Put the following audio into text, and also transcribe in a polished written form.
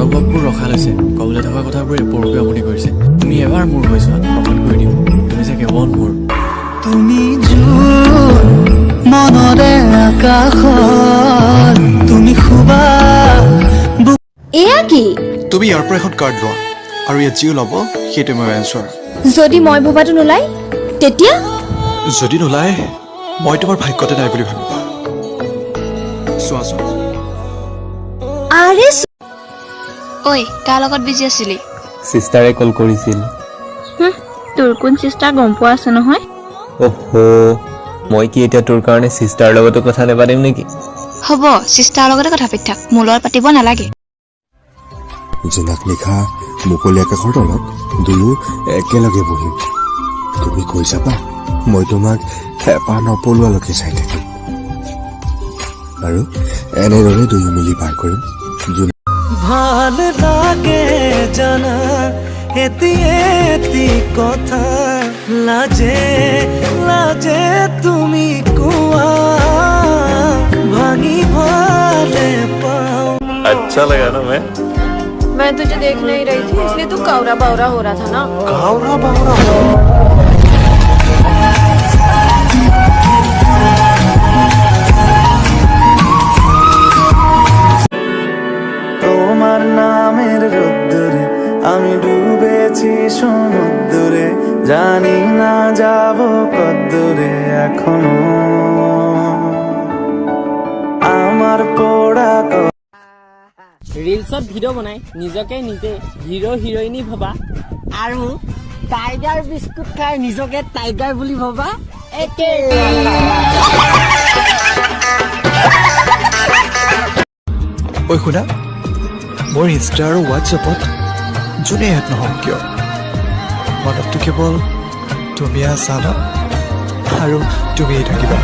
হাউভাৱবোৰ ৰখা লৈছে ক'বলৈ থকা কথাবোৰ এপৰকৈ আপুনি কৰিছে তুমি এবাৰ মোৰ হৈছা প্ৰমাণ কৰি দিম তুমি যে কেৱল মোৰ তুমি জোন মনৰে আকাশত তুমি খুবা এয়া কি তুমি ইয়াৰ পৰা এখন কাৰ্ড লোৱা আৰু ইয়াত যি ওলাব সেইটো মই এনচাৰ যদি মই ভবাটো নোলাই তেতিয়া যদি নোলায় মই তোমাৰ ভাগ্যতে নাই বুলি ভাবিবা চোৱাচোন আৰে ঐ কাৰ লগত বিজি আছিলি সিস্টাৰে কল কৰিছিল তোৰ কোন চিষ্টাৰ গম পোৱা আছে নহয় ওহো মই কি এতিয়া তোৰ কাৰণে সিস্টাৰ লগতো কথা নেপাতিম নেকি হ'ব চিষ্টাৰ লগতে কথা পাতি থাক মোৰ লগত পাতিব নালাগে জোনাক নিশা মুকলি আকাশৰ তলত দুয়ো একেলগে বহিম তুমি কৈ যাবা মই তোমাক হেঁপাহ নপলোৱালৈকে চাই থাকিম আৰু এনেদৰে দুয়ো মিলি পাৰ কৰিম ভাল লাগে জানা এটি এটি কথা লাজে লাজে তুমি কোৱা ভাঙি ভালে পাও अच्छा लगा ना मैं तुझे देख नहीं रही थी इसलिए तू कावरा बावरा हो रहा था ना কাউৰা বাউৰা তোমাৰ নামেৰ ৰোদ্দুৰে আমি ডুবেছি সমুদ্ৰে জানি না যাব কদ্দুৰে এখনো আমাৰ পোড়া ৰিলছত ভিডিঅ' বনাই নিজকে নিজে হিৰো হিৰইনী ভবা আৰু টাইগাৰ বিস্কুট খাই নিজকে টাইগাৰ বুলি ভবা একে ঐ শুনা মোৰ ইনষ্টা আৰু হোৱাটছএপত যোনে এড নহওক কিয় মনতটো কেৱল তুমি আছা ন আৰু তুমিয়ে থাকিবা